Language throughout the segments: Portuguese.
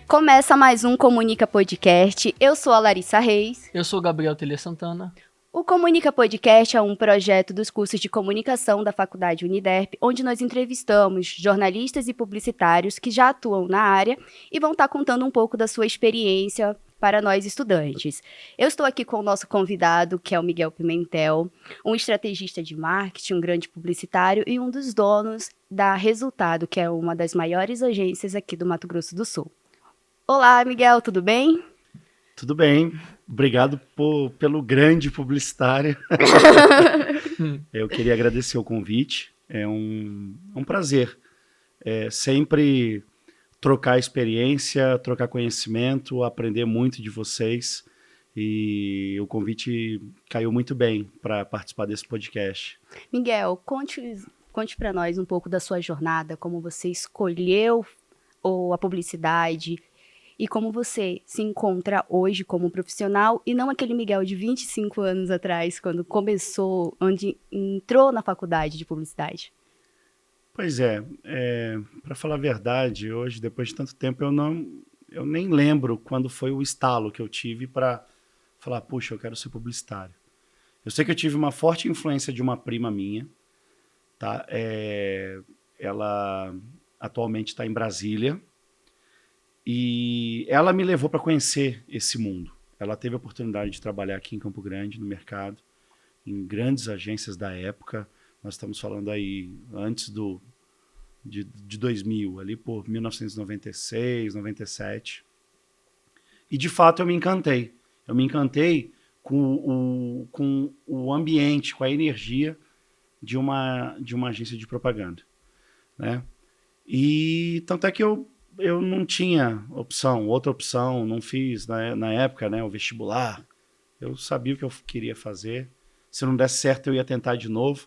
Começa mais um Comunica Podcast. Eu sou a Larissa Reis. Eu sou o Gabriel Telha Santana. O Comunica Podcast é um projeto dos cursos de comunicação da Faculdade Uniderp, onde nós entrevistamos jornalistas e publicitários que já atuam na área e vão estar contando um pouco da sua experiência para nós estudantes. Eu estou aqui com o nosso convidado, que é o Miguel Pimentel, um estrategista de marketing, um grande publicitário e um dos donos da Resultado, que é uma das maiores agências aqui do Mato Grosso do Sul. Olá, Miguel, tudo bem? Tudo bem, obrigado pelo grande publicitário. Eu queria agradecer o convite, é um prazer. Sempre trocar experiência, trocar conhecimento, aprender muito de vocês. E o convite caiu muito bem para participar desse podcast. Miguel, conte para nós um pouco da sua jornada, como você escolheu a publicidade e como você se encontra hoje como profissional e não aquele Miguel de 25 anos atrás, quando começou, onde entrou na faculdade de publicidade. Pois para falar a verdade, hoje, depois de tanto tempo, eu nem lembro quando foi o estalo que eu tive para falar, puxa, eu quero ser publicitário. Eu sei que eu tive uma forte influência de uma prima minha, tá? Ela atualmente está em Brasília e ela me levou para conhecer esse mundo. Ela teve a oportunidade de trabalhar aqui em Campo Grande, no mercado, em grandes agências da época. Nós estamos falando aí antes de 2000, ali por 1996, 97. E, de fato, eu me encantei. Eu me encantei com o ambiente, com a energia de uma agência de propaganda, né? E tanto é que eu não tinha outra opção, não fiz na época, né, o vestibular. Eu sabia o que eu queria fazer. Se não desse certo, eu ia tentar de novo.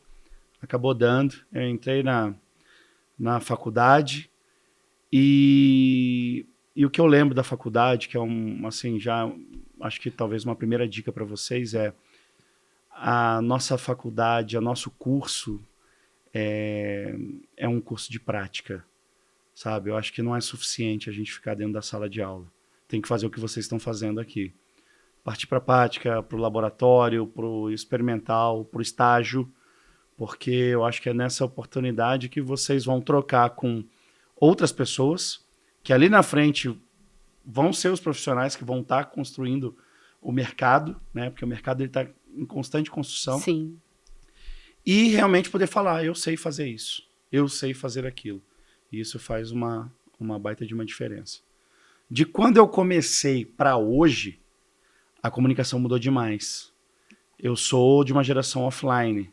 Acabou dando. Eu entrei na faculdade e o que eu lembro da faculdade, que é já acho que talvez uma primeira dica para vocês a nossa faculdade, o nosso curso é um curso de prática, sabe? Eu acho que não é suficiente a gente ficar dentro da sala de aula. Tem que fazer o que vocês estão fazendo aqui. Partir para a prática, para o laboratório, para o experimental, para o estágio, porque eu acho que é nessa oportunidade que vocês vão trocar com outras pessoas que ali na frente vão ser os profissionais que vão estar construindo o mercado, né? Porque o mercado está em constante construção. Sim. E realmente poder falar, eu sei fazer isso, eu sei fazer aquilo. E isso faz uma baita de uma diferença. De quando eu comecei para hoje, a comunicação mudou demais. Eu sou de uma geração offline,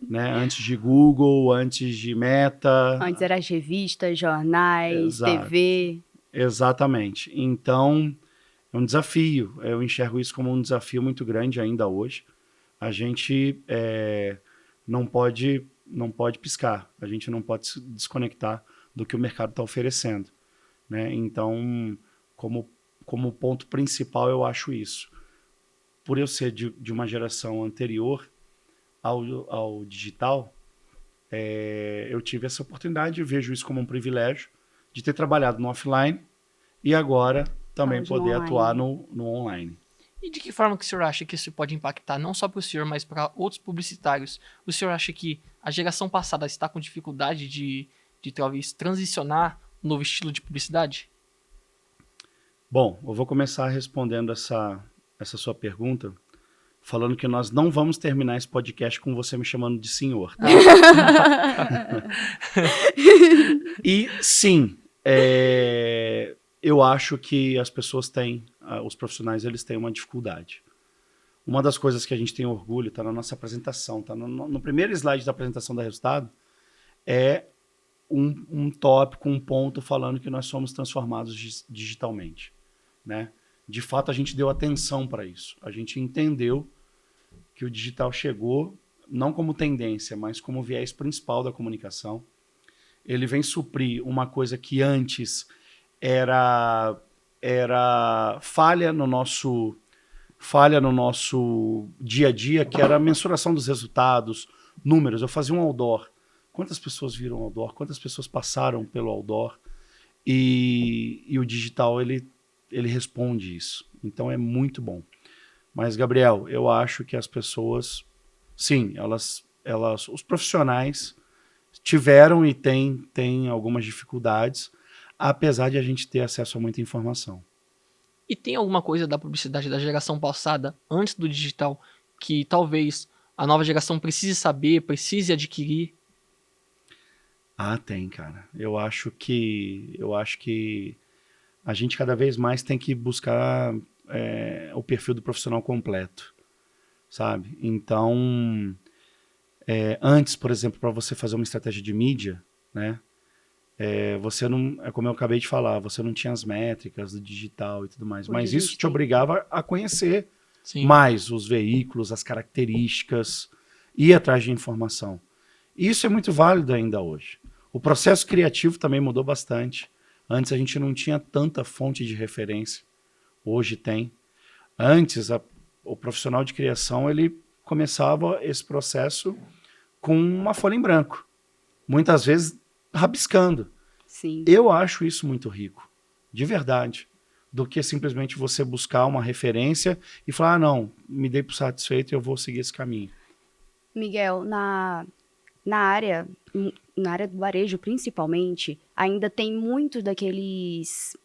né? Antes de Google, antes de Meta. Antes eram as revistas, jornais, Exato. TV. Exatamente. Então, é um desafio. Eu enxergo isso como um desafio muito grande ainda hoje. A gente não pode piscar. A gente não pode se desconectar do que o mercado está oferecendo, né? Então, como ponto principal, eu acho isso. Por eu ser de uma geração anterior ao digital, eu tive essa oportunidade, eu vejo isso como um privilégio de ter trabalhado no offline e agora também poder atuar no online. E de que forma que o senhor acha que isso pode impactar não só para o senhor, mas para outros publicitários? O senhor acha que a geração passada está com dificuldade de talvez transicionar um novo estilo de publicidade? Bom, eu vou começar respondendo essa sua pergunta, falando que nós não vamos terminar esse podcast com você me chamando de senhor. Tá? E sim, eu acho que as pessoas os profissionais, eles têm uma dificuldade. Uma das coisas que a gente tem orgulho, está na nossa apresentação, está no primeiro slide da apresentação da Resultado, é um tópico, um ponto falando que nós somos transformados digitalmente, né? De fato, a gente deu atenção para isso. A gente entendeu que o digital chegou não como tendência, mas como viés principal da comunicação. Ele vem suprir uma coisa que antes era falha no nosso dia a dia, que era a mensuração dos resultados, números. Eu fazia um outdoor. Quantas pessoas viram outdoor? Quantas pessoas passaram pelo outdoor? e o digital, ele responde isso. Então, é muito bom. Mas, Gabriel, eu acho que as pessoas, sim, os profissionais tiveram e têm algumas dificuldades, apesar de a gente ter acesso a muita informação. E tem alguma coisa da publicidade da geração passada, antes do digital, que talvez a nova geração precise saber, precise adquirir? Ah, tem, cara. Eu acho que a gente cada vez mais tem que buscar o perfil do profissional completo, sabe? Então, antes, por exemplo, para você fazer uma estratégia de mídia, né? Você não, como eu acabei de falar, você não tinha as métricas do digital e tudo mais, mas Hoje a isso gente te obrigava a conhecer Sim. mais os veículos, as características, ir atrás de informação. E isso é muito válido ainda hoje. O processo criativo também mudou bastante. Antes a gente não tinha tanta fonte de referência. Hoje tem. Antes, o profissional de criação, ele começava esse processo com uma folha em branco. Muitas vezes rabiscando. Sim. Eu acho isso muito rico, de verdade, do que simplesmente você buscar uma referência e falar, ah, não, me dei por satisfeito e eu vou seguir esse caminho. Miguel, na área do varejo, principalmente, ainda tem muitos daqueles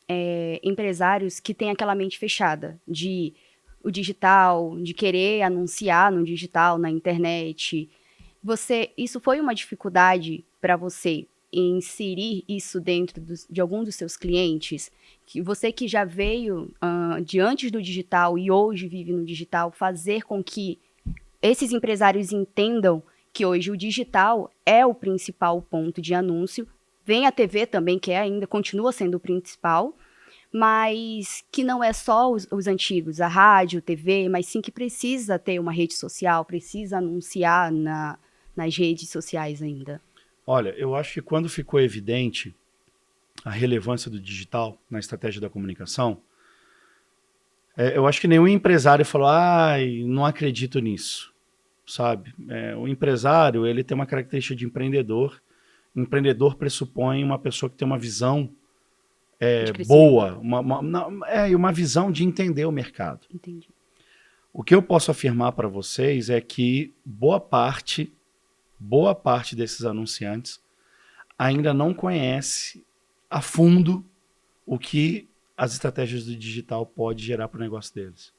empresários que têm aquela mente fechada de o digital, de querer anunciar no digital, na internet. Isso foi uma dificuldade para você inserir isso dentro de algum dos seus clientes? Que você que já veio de antes do digital e hoje vive no digital, fazer com que esses empresários entendam que hoje o digital é o principal ponto de anúncio, vem a TV também, que ainda continua sendo o principal, mas que não é só os antigos, a rádio, TV, mas sim que precisa ter uma rede social, precisa anunciar nas redes sociais ainda. Olha, eu acho que quando ficou evidente a relevância do digital na estratégia da comunicação, eu acho que nenhum empresário falou, não acredito nisso, sabe? O empresário, ele tem uma característica de empreendedor. O empreendedor pressupõe uma pessoa que tem uma visão boa, uma visão de entender o mercado. Entendi. O que eu posso afirmar para vocês é que boa parte desses anunciantes ainda não conhece a fundo o que as estratégias do digital pode gerar para o negócio deles.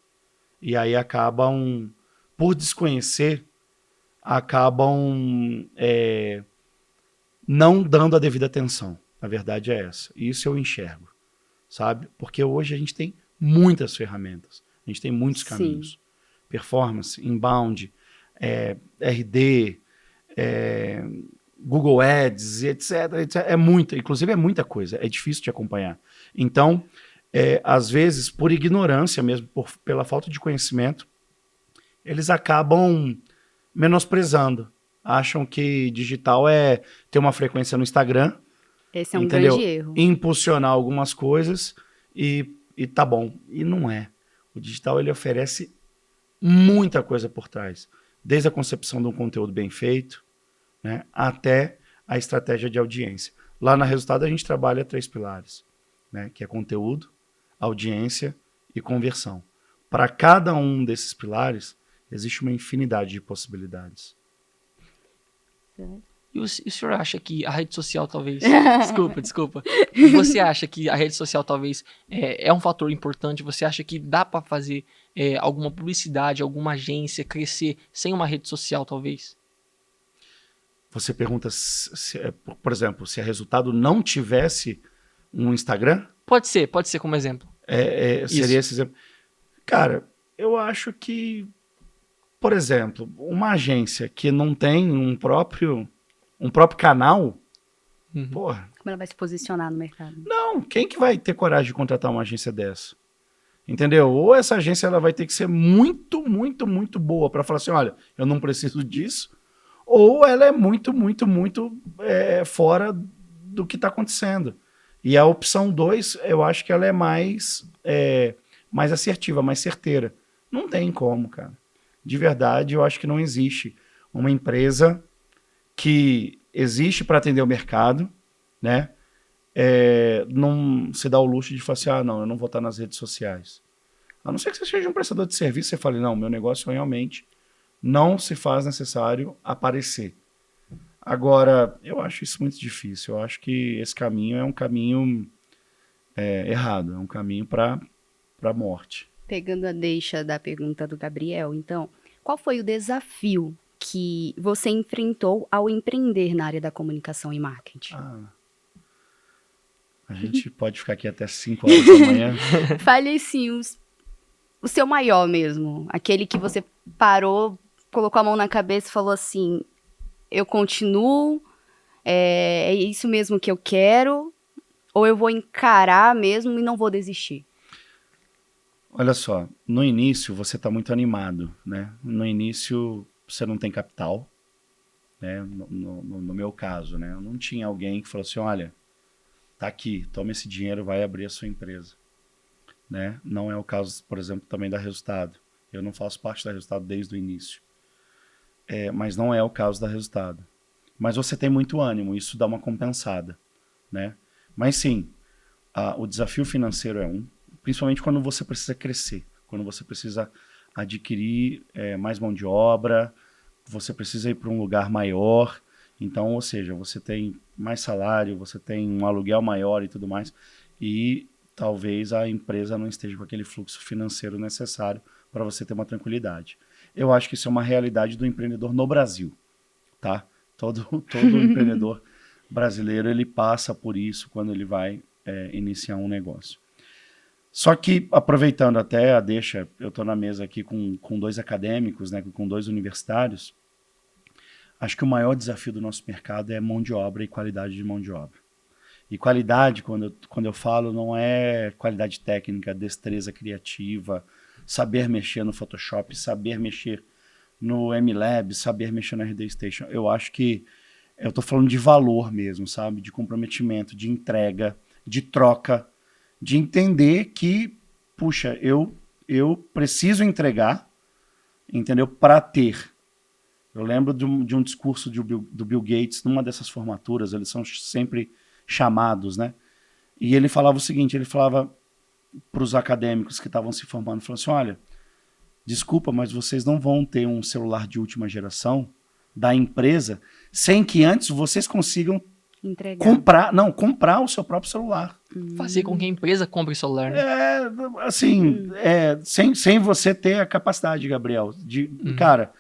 E aí acabam, por desconhecer, não dando a devida atenção. A verdade é essa. Isso eu enxergo, sabe? Porque hoje a gente tem muitas ferramentas, a gente tem muitos caminhos. Performance, inbound, RD, Google Ads, etc. Inclusive é muita coisa, é difícil de acompanhar. Então, às vezes, por ignorância mesmo, pela falta de conhecimento, eles acabam menosprezando. Acham que digital é ter uma frequência no Instagram, esse é um grande erro. Impulsionar algumas coisas e tá bom. E não é. O digital, ele oferece muita coisa por trás. Desde a concepção de um conteúdo bem feito, né, até a estratégia de audiência. Lá na Resultado a gente trabalha 3 pilares, né, que é conteúdo, audiência e conversão. Para cada um desses pilares, existe uma infinidade de possibilidades. E o senhor acha que a rede social talvez... Desculpa. Você acha que a rede social talvez é um fator importante? Você acha que dá para fazer alguma publicidade, alguma agência crescer sem uma rede social talvez? Você pergunta, por exemplo, se a Resultado não tivesse um Instagram? Pode ser como exemplo. Seria esse exemplo. Cara, eu acho que, por exemplo, uma agência que não tem um próprio canal, porra. Como ela vai se posicionar no mercado? Não, quem que vai ter coragem de contratar uma agência dessa? Entendeu? Ou essa agência ela vai ter que ser muito, muito, muito boa para falar assim, olha, eu não preciso disso, ou ela é muito, muito, muito fora do que está acontecendo. E a opção 2, eu acho que ela é mais assertiva, mais certeira. Não tem como, cara. De verdade, eu acho que não existe uma empresa que existe para atender o mercado, né? não se dá o luxo de falar assim, não, eu não vou estar nas redes sociais. A não ser que você seja um prestador de serviço, você fale, não, meu negócio realmente não se faz necessário aparecer. Agora, eu acho isso muito difícil. Eu acho que esse caminho é um caminho errado, é um caminho para a morte. Pegando a deixa da pergunta do Gabriel, então, qual foi o desafio que você enfrentou ao empreender na área da comunicação e marketing? A gente pode ficar aqui até 5 horas da manhã. Fale assim, o seu maior mesmo, aquele que você parou, colocou a mão na cabeça e falou assim, eu continuo, é isso mesmo que eu quero, ou eu vou encarar mesmo e não vou desistir? Olha só, no início você está muito animado, né? No início você não tem capital, né? No meu caso, né? Eu não tinha alguém que falou assim, olha, tá aqui, toma esse dinheiro, vai abrir a sua empresa, né? Não é o caso, por exemplo, também da Resultado. Eu não faço parte da Resultado desde o início. Mas não é o caso da Resultado. Mas você tem muito ânimo, isso dá uma compensada, né? Mas sim, o desafio financeiro é principalmente quando você precisa crescer, quando você precisa adquirir mais mão de obra, você precisa ir para um lugar maior, então, ou seja, você tem mais salário, você tem um aluguel maior e tudo mais, e talvez a empresa não esteja com aquele fluxo financeiro necessário para você ter uma tranquilidade. Eu acho que isso é uma realidade do empreendedor no Brasil, tá? Todo empreendedor brasileiro, ele passa por isso quando ele vai iniciar um negócio. Só que, aproveitando até a deixa, eu estou na mesa aqui com 2 acadêmicos, né, com 2 universitários, acho que o maior desafio do nosso mercado é mão de obra e qualidade de mão de obra. E qualidade, quando eu falo, não é qualidade técnica, destreza criativa, saber mexer no Photoshop, saber mexer no MLab, saber mexer no RD Station. Eu acho que eu estou falando de valor mesmo, sabe? De comprometimento, de entrega, de troca, de entender que, puxa, eu preciso entregar, entendeu? Para ter. Eu lembro de um discurso do Bill Gates, numa dessas formaturas, eles são sempre chamados, né? E ele falava o seguinte, ele falava para os acadêmicos que estavam se formando, falou assim, olha, desculpa, mas vocês não vão ter um celular de última geração da empresa sem que antes vocês consigam comprar o seu próprio celular. Fazer com que a empresa compre o celular, né? Sem você ter a capacidade, Gabriel, cara,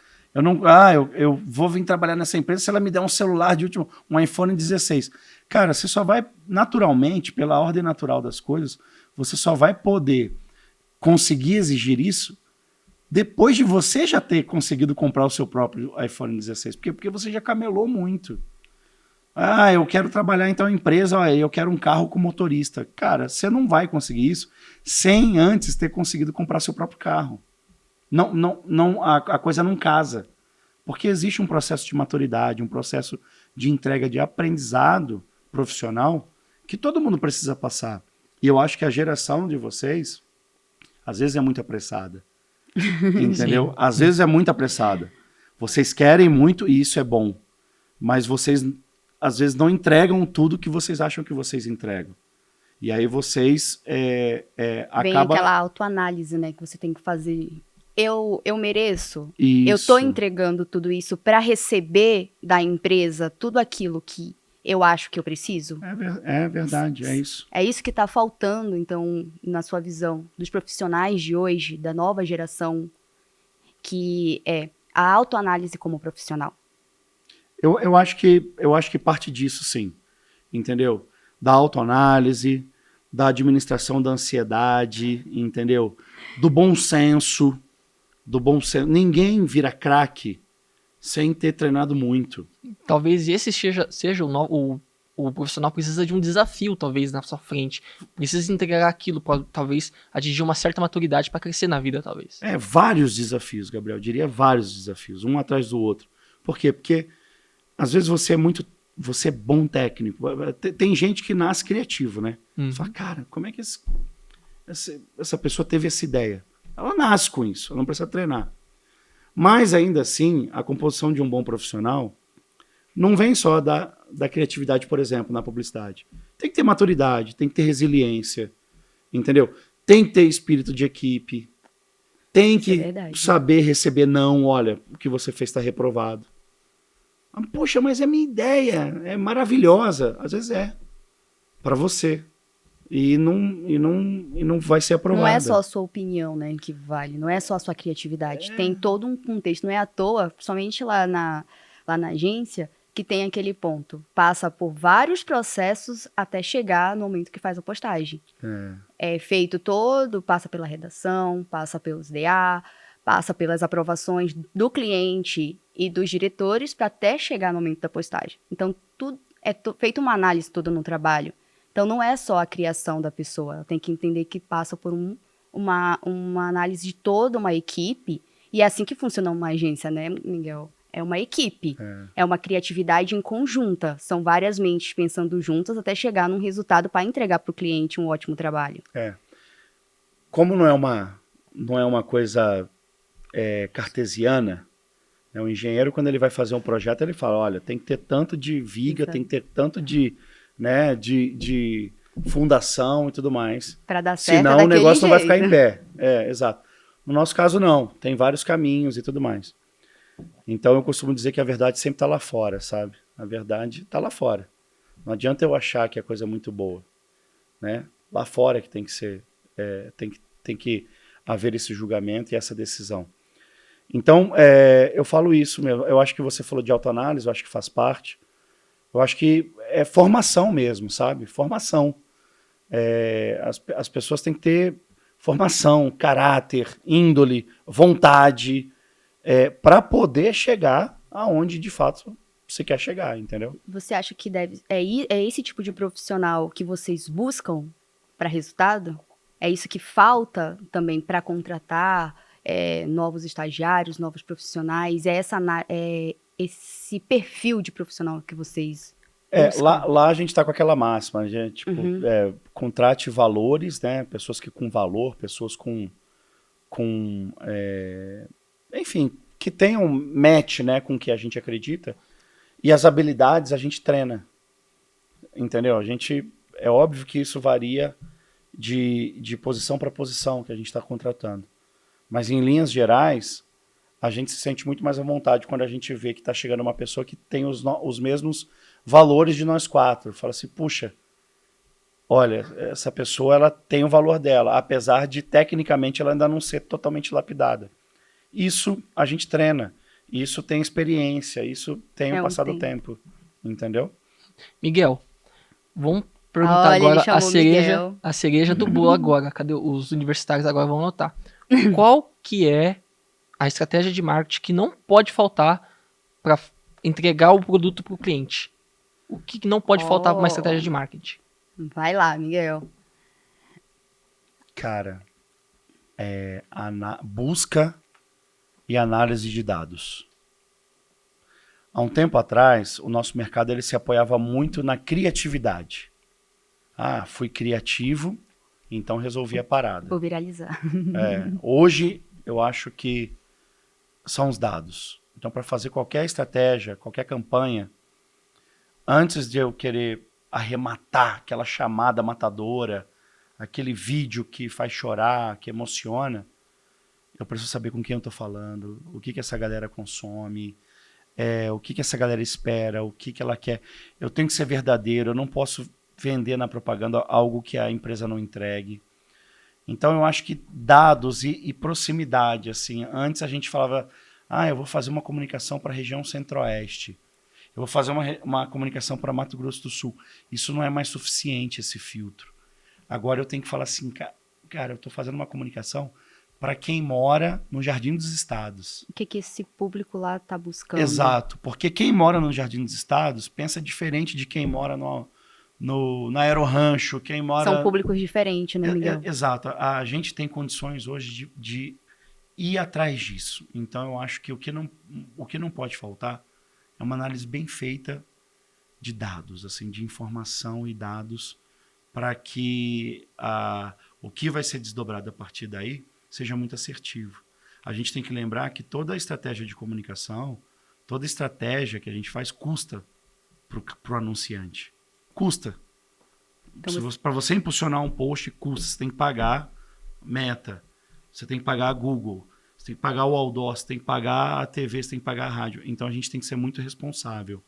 eu vou vir trabalhar nessa empresa se ela me der um celular de último, um iPhone 16. Cara, você só vai, naturalmente, pela ordem natural das coisas, você só vai poder conseguir exigir isso depois de você já ter conseguido comprar o seu próprio iPhone 16. Porque você já camelou muito. Eu quero trabalhar então em empresa, eu quero um carro com motorista. Cara, você não vai conseguir isso sem antes ter conseguido comprar seu próprio carro. A coisa não casa. Porque existe um processo de maturidade, um processo de entrega de aprendizado profissional que todo mundo precisa passar. E eu acho que a geração de vocês, às vezes, é muito apressada. Entendeu? Sim. Às vezes é muito apressada. Vocês querem muito e isso é bom. Mas vocês, às vezes, não entregam tudo que vocês acham que vocês entregam. E aí vocês Vem aquela autoanálise, né, que você tem que fazer. Eu mereço? Isso. Eu tô entregando tudo isso para receber da empresa tudo aquilo que eu acho que eu preciso? É verdade, é isso. É isso que está faltando, então, na sua visão, dos profissionais de hoje, da nova geração, que é a autoanálise como profissional. Eu acho que parte disso, sim. Entendeu? Da autoanálise, da administração da ansiedade, entendeu? Do bom senso. Ninguém vira craque sem ter treinado muito. Talvez esse seja o profissional precisa de um desafio, talvez, na sua frente. Precisa entregar aquilo, talvez atingir uma certa maturidade para crescer na vida, talvez. Vários desafios, Gabriel. Eu diria vários desafios, um atrás do outro. Por quê? Porque às vezes você é bom técnico. Tem gente que nasce criativo, né? Você fala, cara, como é que essa pessoa teve essa ideia? Ela nasce com isso, ela não precisa treinar. Mas, ainda assim, a composição de um bom profissional não vem só da criatividade, por exemplo, na publicidade. Tem que ter maturidade, tem que ter resiliência, entendeu? Tem que ter espírito de equipe, tem Isso é que verdade. saber receber não, olha, o que você fez está reprovado. Poxa, mas é minha ideia, é maravilhosa. Às vezes é, para você. E não vai ser aprovada. Não é só a sua opinião, né, que vale, não é só a sua criatividade. Tem todo um contexto, não é à toa, principalmente lá na agência, que tem aquele ponto. Passa por vários processos até chegar no momento que faz a postagem. É feito todo, passa pela redação, passa pelos DA, passa pelas aprovações do cliente e dos diretores para até chegar no momento da postagem. Então, tudo é feito uma análise toda no trabalho. Então, não é só a criação da pessoa. Ela tem que entender que passa por uma análise de toda uma equipe. E é assim que funciona uma agência, né, Miguel? É uma equipe. É uma criatividade em conjunta. São várias mentes pensando juntas até chegar num resultado para entregar para o cliente um ótimo trabalho. Como não é uma coisa cartesiana, né? O engenheiro, quando ele vai fazer um projeto, ele fala, olha, tem que ter tanto de viga, tem que ter tanto de fundação e tudo mais. Para dar certo, senão o negócio não vai jeito. ficar em pé. Exato. No nosso caso, não. Tem vários caminhos e tudo mais. Então, eu costumo dizer que a verdade sempre está lá fora, sabe? A verdade está lá fora. Não adianta eu achar que a coisa é muito boa, né? Lá fora que tem que ser, tem que haver esse julgamento e essa decisão. Então, eu falo isso mesmo. Eu acho que você falou de autoanálise, eu acho que faz parte. Eu acho que é formação mesmo, sabe? Formação. As pessoas têm que ter formação, caráter, índole, vontade, para poder chegar aonde de fato você quer chegar, entendeu? Você acha que é esse tipo de profissional que vocês buscam para resultado? É isso que falta também para contratar novos estagiários, novos profissionais? É esse perfil de profissional que vocês buscam? Lá a gente está com aquela máxima, a gente, contrate valores, né? Pessoas com valor, pessoas enfim, que tenham match, né, com o que a gente acredita. E as habilidades a gente treina, entendeu? É óbvio que isso varia de posição para posição que a gente está contratando. Mas em linhas gerais, a gente se sente muito mais à vontade quando a gente vê que está chegando uma pessoa que tem os mesmos valores de nós quatro. Fala assim, puxa, olha, essa pessoa ela tem o valor dela, apesar de tecnicamente ela ainda não ser totalmente lapidada. Isso a gente treina, isso tem experiência, isso tem o passar do tempo, entendeu? Miguel, vamos perguntar agora Miguel. a cereja do bolo agora. Cadê os universitários agora vão notar? Qual que é a estratégia de marketing que não pode faltar para entregar o produto para o cliente? O que não pode faltar para uma estratégia de marketing? Vai lá, Miguel. Cara, busca e análise de dados. Há um tempo atrás, o nosso mercado ele se apoiava muito na criatividade. Fui criativo, então resolvi a parada. Vou viralizar. Hoje, eu acho que são os dados. Então, para fazer qualquer estratégia, qualquer campanha, antes de eu querer arrematar aquela chamada matadora, aquele vídeo que faz chorar, que emociona, eu preciso saber com quem eu estou falando, o que essa galera consome, o que essa galera espera, o que ela quer. Eu tenho que ser verdadeiro, eu não posso vender na propaganda algo que a empresa não entregue. Então, eu acho que dados e proximidade, assim, antes a gente falava, eu vou fazer uma comunicação para a região centro-oeste, eu vou fazer uma comunicação para Mato Grosso do Sul. Isso não é mais suficiente, esse filtro. Agora eu tenho que falar assim, cara, eu estou fazendo uma comunicação para quem mora no Jardim dos Estados. O que esse público lá está buscando? Exato, porque quem mora no Jardim dos Estados pensa diferente de quem mora na Aerorancho, quem mora... São públicos diferentes, né, Miguel? Exato, a gente tem condições hoje de ir atrás disso. Então eu acho que o que não pode faltar é uma análise bem feita de dados, assim, de informação e dados, para que o que vai ser desdobrado a partir daí seja muito assertivo. A gente tem que lembrar que toda a estratégia de comunicação, toda estratégia que a gente faz custa para o anunciante. Custa. Então, Para você impulsionar um post, custa, você tem que pagar Meta, você tem que pagar a Google, você tem que pagar o outdoor, você tem que pagar a TV, você tem que pagar a rádio. Então a gente tem que ser muito responsável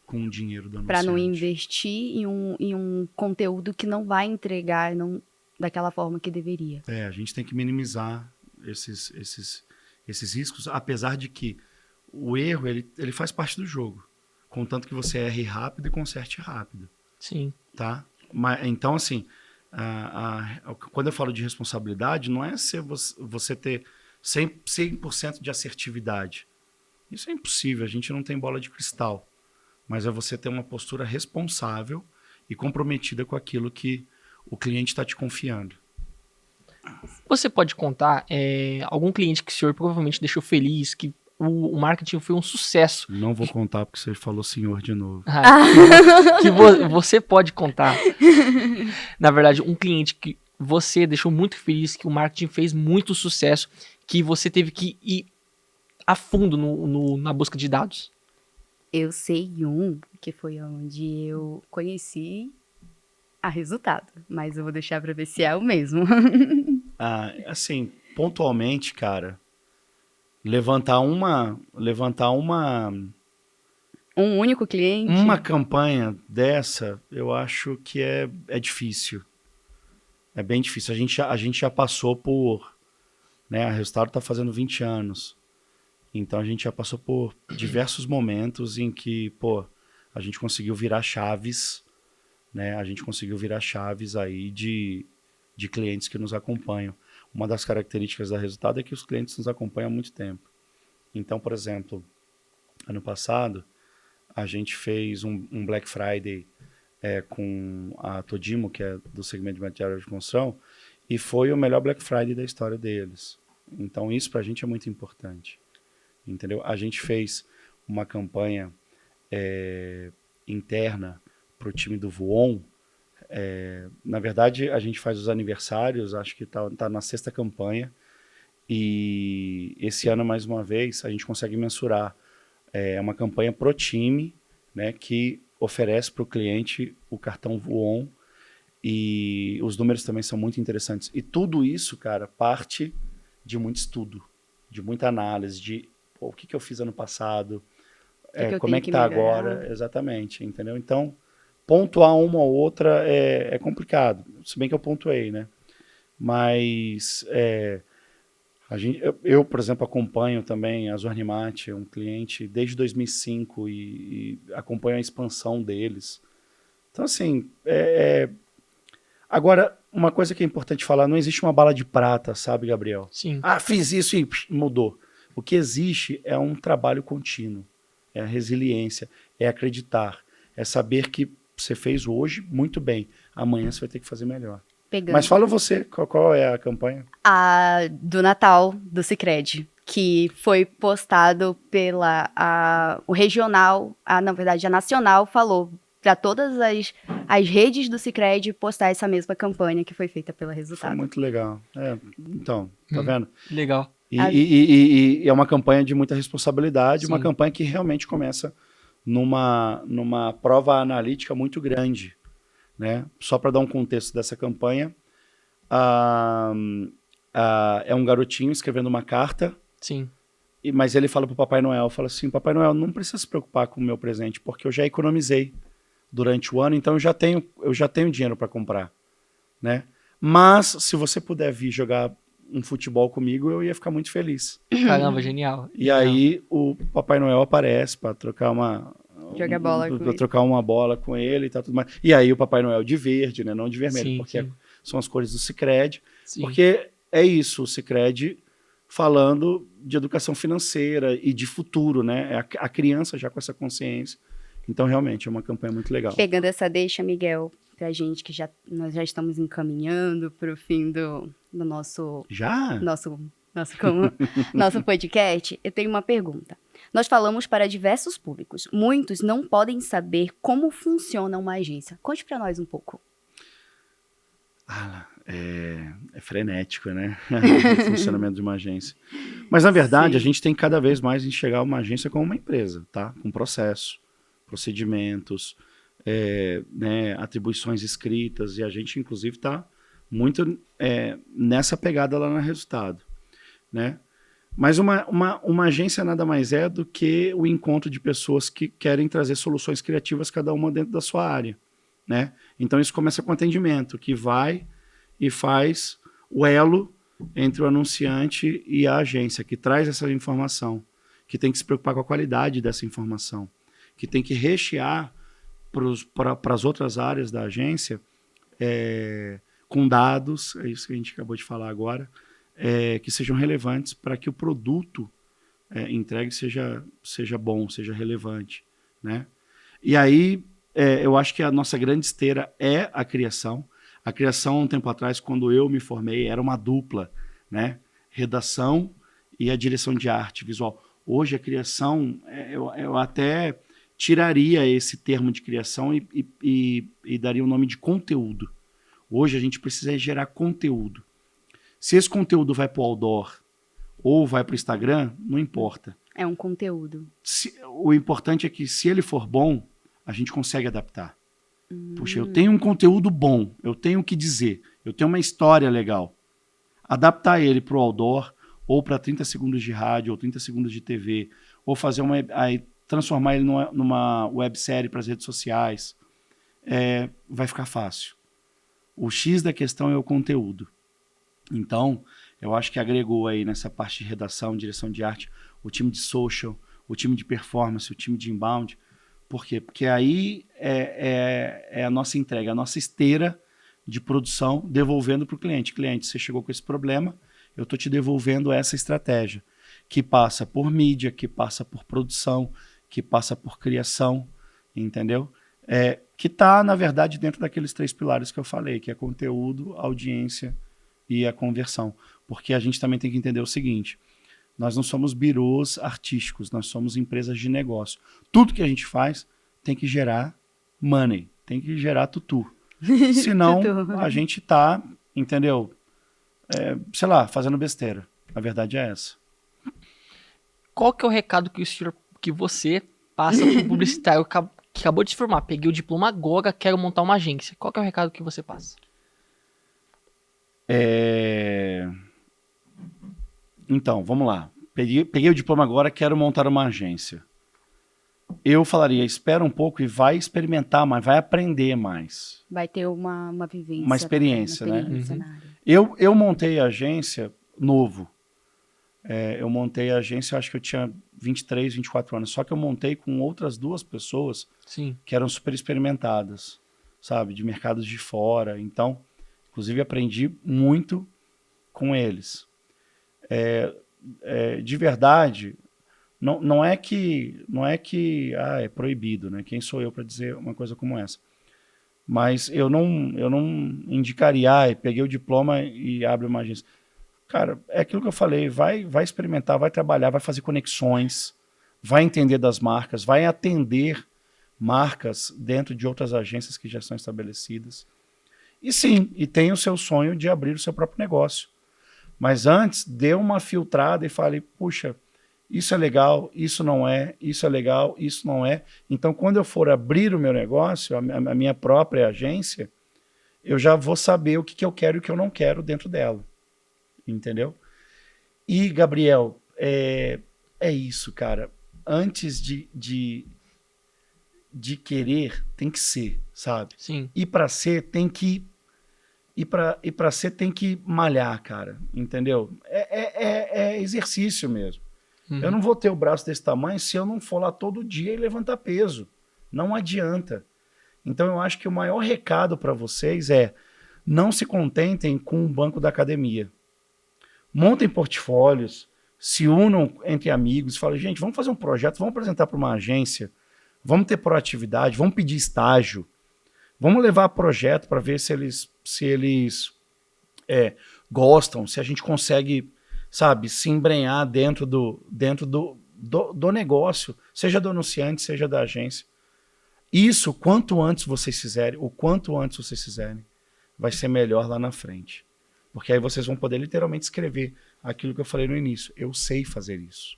com o dinheiro do anunciante. para não investir em um conteúdo que não vai entregar daquela forma que deveria. A gente tem que minimizar esses riscos, apesar de que o erro ele faz parte do jogo, contanto que você erre rápido e conserte rápido. Sim. Tá? Então, assim, quando eu falo de responsabilidade, não é você ter 100% de assertividade. Isso é impossível, a gente não tem bola de cristal. Mas é você ter uma postura responsável e comprometida com aquilo que o cliente está te confiando. Você pode contar algum cliente que o senhor provavelmente deixou feliz, que o marketing foi um sucesso? Não vou contar porque você falou senhor de novo. Você pode contar. Na verdade, um cliente que você deixou muito feliz, que o marketing fez muito sucesso, que você teve que ir a fundo na busca de dados. Eu sei que foi onde eu conheci a Resultado, mas eu vou deixar para ver se é o mesmo. Assim, pontualmente, cara, levantar uma Um único cliente? Uma campanha dessa, eu acho que é difícil. É bem difícil. A gente já passou por... Né, a Resultado está fazendo 20 anos. Então, a gente já passou por diversos momentos em que, a gente conseguiu virar chaves, né? A gente conseguiu virar chaves aí de clientes que nos acompanham. Uma das características da Resultado é que os clientes nos acompanham há muito tempo. Então, por exemplo, ano passado, a gente fez um Black Friday com a Todimo, que é do segmento de material de construção, e foi o melhor Black Friday da história deles. Então, isso para a gente é muito importante. Entendeu? A gente fez uma campanha interna para o time do Voon. Na verdade, a gente faz os aniversários, acho que tá na 6ª campanha. E esse ano, mais uma vez, a gente consegue mensurar uma campanha pro time, né, que oferece para o cliente o cartão Voon. E os números também são muito interessantes. E tudo isso, cara, parte de muito estudo, de muita análise, de o que eu fiz ano passado, como é que tá agora, exatamente, entendeu? Então, pontuar uma ou outra é complicado, se bem que eu pontuei, né? Mas eu, por exemplo, acompanho também a Zornimat, um cliente desde 2005 e acompanho a expansão deles. Então, assim, Agora, uma coisa que é importante falar, não existe uma bala de prata, sabe, Gabriel? Sim. Fiz isso e mudou. O que existe é um trabalho contínuo, é a resiliência, é acreditar, é saber que você fez hoje muito bem, amanhã você vai ter que fazer melhor. Mas fala você, qual é a campanha? A do Natal, do Sicredi, que foi postado o regional, na verdade a nacional, falou para todas as redes do Sicredi postar essa mesma campanha que foi feita pela Resultado. Foi muito legal. Então, tá vendo? Legal. E é uma campanha de muita responsabilidade, Sim. Uma campanha que realmente começa numa prova analítica muito grande, né? Só para dar um contexto dessa campanha, é um garotinho escrevendo uma carta. Sim. Mas ele fala para o Papai Noel, fala assim, Papai Noel, não precisa se preocupar com o meu presente, porque eu já economizei durante o ano, então eu já tenho dinheiro para comprar, né? Mas se você puder vir jogar um futebol comigo, eu ia ficar muito feliz. Caramba, genial. E aí o Papai Noel aparece para trocar trocar uma bola com ele e tal, tudo mais. E aí o Papai Noel de verde, né? Não de vermelho, Sim, porque sim. são as cores do Sicredi. Sim. Porque é isso, o Sicredi falando de educação financeira e de futuro, né? A criança já com essa consciência. Então, realmente, é uma campanha muito legal. Pegando essa deixa, Miguel, pra gente que nós já estamos encaminhando para o fim do nosso... Já? Nosso podcast, eu tenho uma pergunta. Nós falamos para diversos públicos. Muitos não podem saber como funciona uma agência. Conte para nós um pouco. É frenético, né? O funcionamento de uma agência. Mas, na verdade, Sim. A gente tem cada vez mais enxergar uma agência como uma empresa, tá? Com processo, procedimentos, né, atribuições escritas, e a gente, inclusive, está muito nessa pegada lá no resultado, né? Mas uma agência nada mais é do que o encontro de pessoas que querem trazer soluções criativas, cada uma dentro da sua área, né? Então isso começa com atendimento, que vai e faz o elo entre o anunciante e a agência, que traz essa informação, que tem que se preocupar com a qualidade dessa informação, que tem que rechear para as outras áreas da agência com dados, é isso que a gente acabou de falar agora, que sejam relevantes para que o produto entregue seja bom, seja relevante, né? E aí, eu acho que a nossa grande esteira é a criação. A criação, um tempo atrás, quando eu me formei, era uma dupla, né? Redação e a direção de arte visual. Hoje, a criação, eu até tiraria esse termo de criação e daria o nome de conteúdo. Hoje, a gente precisa gerar conteúdo. Se esse conteúdo vai para o outdoor ou vai para o Instagram, não importa. É um conteúdo. O importante é que, se ele for bom, a gente consegue adaptar. Puxa, eu tenho um conteúdo bom, eu tenho o que dizer, eu tenho uma história legal. Adaptar ele para o outdoor, ou para 30 segundos de rádio, ou 30 segundos de TV, ou fazer transformar ele numa websérie para as redes sociais, vai ficar fácil. O X da questão é o conteúdo. Então, eu acho que agregou aí nessa parte de redação, direção de arte, o time de social, o time de performance, o time de inbound. Por quê? Porque aí é a nossa entrega, a nossa esteira de produção, devolvendo para o cliente. Cliente, você chegou com esse problema, eu estou te devolvendo essa estratégia, que passa por mídia, que passa por produção, que passa por criação, entendeu? Que está, na verdade, dentro daqueles 3 pilares que eu falei, que é conteúdo, audiência e a conversão. Porque a gente também tem que entender o seguinte: nós não somos birôs artísticos, nós somos empresas de negócio. Tudo que a gente faz tem que gerar money, tem que gerar tutu. Senão, a gente tá, entendeu? Sei lá, fazendo besteira. A verdade é essa. Qual que é o recado que você passa para o publicitário que acabou de se formar? Peguei o diploma agora, quero montar uma agência. Qual que é o recado que você passa? Então, vamos lá. Peguei o diploma agora, quero montar uma agência. Eu falaria, espera um pouco e vai experimentar mais, vai aprender mais. Vai ter uma vivência. Uma experiência, né? Na área. Eu montei a agência novo. Eu montei a agência, acho que eu tinha 23, 24 anos. Só que eu montei com outras 2 pessoas Sim. que eram super experimentadas, sabe? De mercados de fora. Então, inclusive, aprendi muito com eles. De verdade, não é que é proibido, né? Quem sou eu para dizer uma coisa como essa? Mas eu não indicaria, peguei o diploma e abre uma agência. Cara, é aquilo que eu falei, vai experimentar, vai trabalhar, vai fazer conexões, vai entender das marcas, vai atender marcas dentro de outras agências que já estão estabelecidas. E sim, e tem o seu sonho de abrir o seu próprio negócio. Mas antes, dê uma filtrada e fale, puxa, isso é legal, isso não é, isso é legal, isso não é. Então, quando eu for abrir o meu negócio, a minha própria agência, eu já vou saber o que eu quero e o que eu não quero dentro dela. Entendeu? E, Gabriel, é isso, cara. Antes de querer, tem que ser, sabe? Sim. E para ser, tem que... E para ser, tem que malhar, cara. Entendeu? É exercício mesmo. Uhum. Eu não vou ter o braço desse tamanho se eu não for lá todo dia e levantar peso. Não adianta. Então, eu acho que o maior recado para vocês é: não se contentem com o banco da academia. Montem portfólios, se unam entre amigos, falem, gente, vamos fazer um projeto, vamos apresentar para uma agência, vamos ter proatividade, vamos pedir estágio, vamos levar projeto para ver se eles gostam, se a gente consegue, sabe, se embrenhar dentro do negócio, seja do anunciante, seja da agência. Isso, quanto antes vocês fizerem, vai ser melhor lá na frente. Porque aí vocês vão poder literalmente escrever aquilo que eu falei no início. Eu sei fazer isso.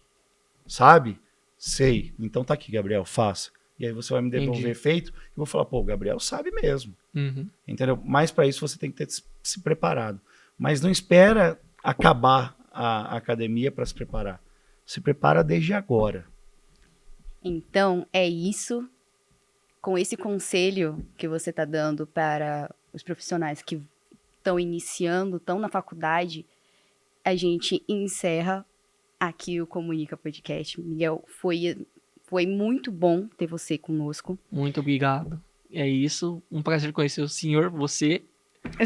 Sabe? Sei. Então tá aqui, Gabriel, faça. E aí você vai me devolver feito, e vou falar, pô, o Gabriel sabe mesmo. Uhum. Entendeu? Mas para isso você tem que ter se preparado. Mas não espera acabar a academia para se preparar. Se prepara desde agora. Então, é isso. Com esse conselho que você está dando para os profissionais que estão iniciando, estão na faculdade, a gente encerra aqui o Comunica Podcast. Miguel, foi muito bom ter você conosco. Muito obrigado. É isso. Um prazer conhecer o senhor, você.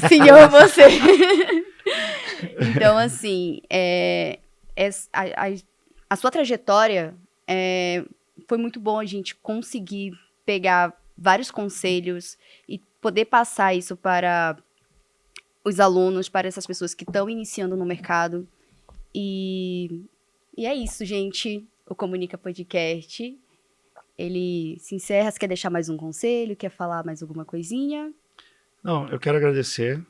Senhor, você. Então, assim, a sua trajetória foi muito bom a gente conseguir pegar vários conselhos e poder passar isso para os alunos, para essas pessoas que estão iniciando no mercado. E é isso, gente. O Comunica Podcast, ele se encerra. Você quer deixar mais um conselho? Quer falar mais alguma coisinha? Não, eu quero agradecer.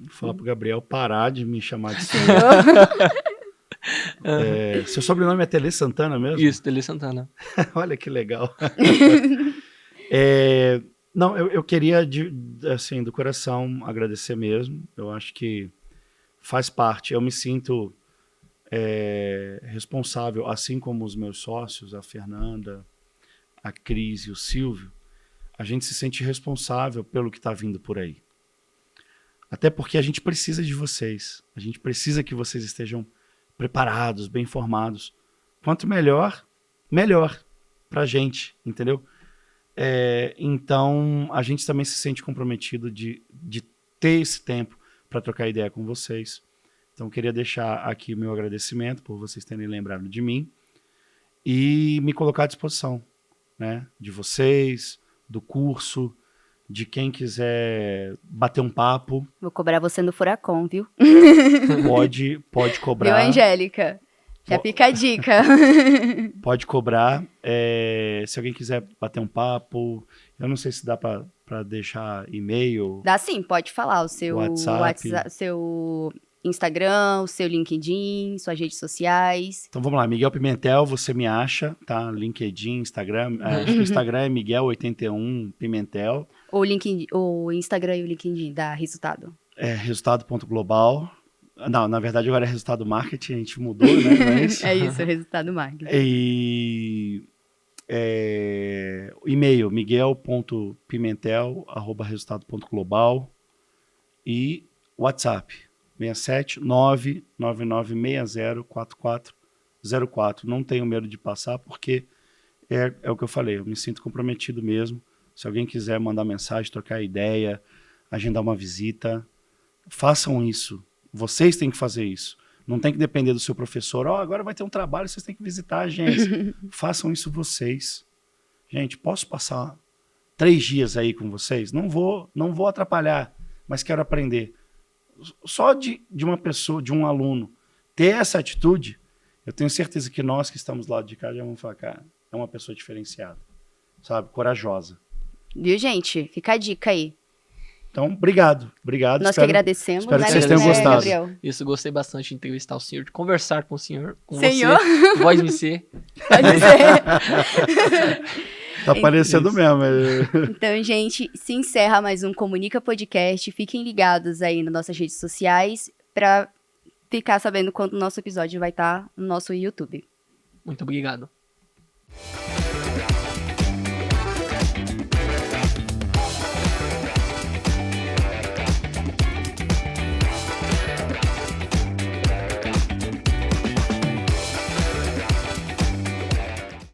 Falar pro Gabriel parar de me chamar de senhor. Seu sobrenome é Tele Santana mesmo? Isso, Tele Santana. Olha que legal. Não, eu queria, assim, do coração, agradecer mesmo. Eu acho que faz parte. Eu me sinto responsável, assim como os meus sócios, a Fernanda, a Cris e o Silvio, a gente se sente responsável pelo que está vindo por aí. Até porque a gente precisa de vocês. A gente precisa que vocês estejam preparados, bem informados. Quanto melhor, melhor pra gente, entendeu? Então, a gente também se sente comprometido de ter esse tempo para trocar ideia com vocês. Então, queria deixar aqui o meu agradecimento por vocês terem lembrado de mim e me colocar à disposição, né? De vocês, do curso, de quem quiser bater um papo. Vou cobrar você no Furacão, viu? Pode cobrar. Viu, Angélica? Já fica a dica. Pode cobrar. Se alguém quiser bater um papo, eu não sei se dá para deixar e-mail. Dá sim, pode falar. O seu WhatsApp, seu Instagram, o seu LinkedIn, suas redes sociais. Então vamos lá, Miguel Pimentel, você me acha, tá? LinkedIn, Instagram. Acho que o Instagram é Miguel81 Pimentel. O Instagram e o LinkedIn dá resultado. Resultado.global. Não, na verdade agora é resultado marketing, a gente mudou, né? É isso, resultado marketing. E e-mail, miguel.pimentel@resultado.global e WhatsApp, 67999604404. Não tenho medo de passar, porque é o que eu falei, eu me sinto comprometido mesmo. Se alguém quiser mandar mensagem, trocar ideia, agendar uma visita, façam isso. Vocês têm que fazer isso. Não tem que depender do seu professor. Agora vai ter um trabalho, vocês têm que visitar a agência. Façam isso vocês. Gente, posso passar 3 dias aí com vocês? Não vou atrapalhar, mas quero aprender. Só de uma pessoa, de um aluno, ter essa atitude, eu tenho certeza que nós que estamos lá de cá já vamos falar, cara, é uma pessoa diferenciada, sabe? Corajosa. Viu, gente? Fica a dica aí. Então, obrigado. Nós que agradecemos. Espero que vocês tenham gostado. Gabriel. Isso, gostei bastante de entrevistar o senhor, de conversar com o senhor, com senhor? você, voz me ser. Pode ser. Tá parecendo mesmo. Então, gente, se encerra mais um Comunica Podcast. Fiquem ligados aí nas nossas redes sociais para ficar sabendo quando o nosso episódio vai estar no nosso YouTube. Muito obrigado.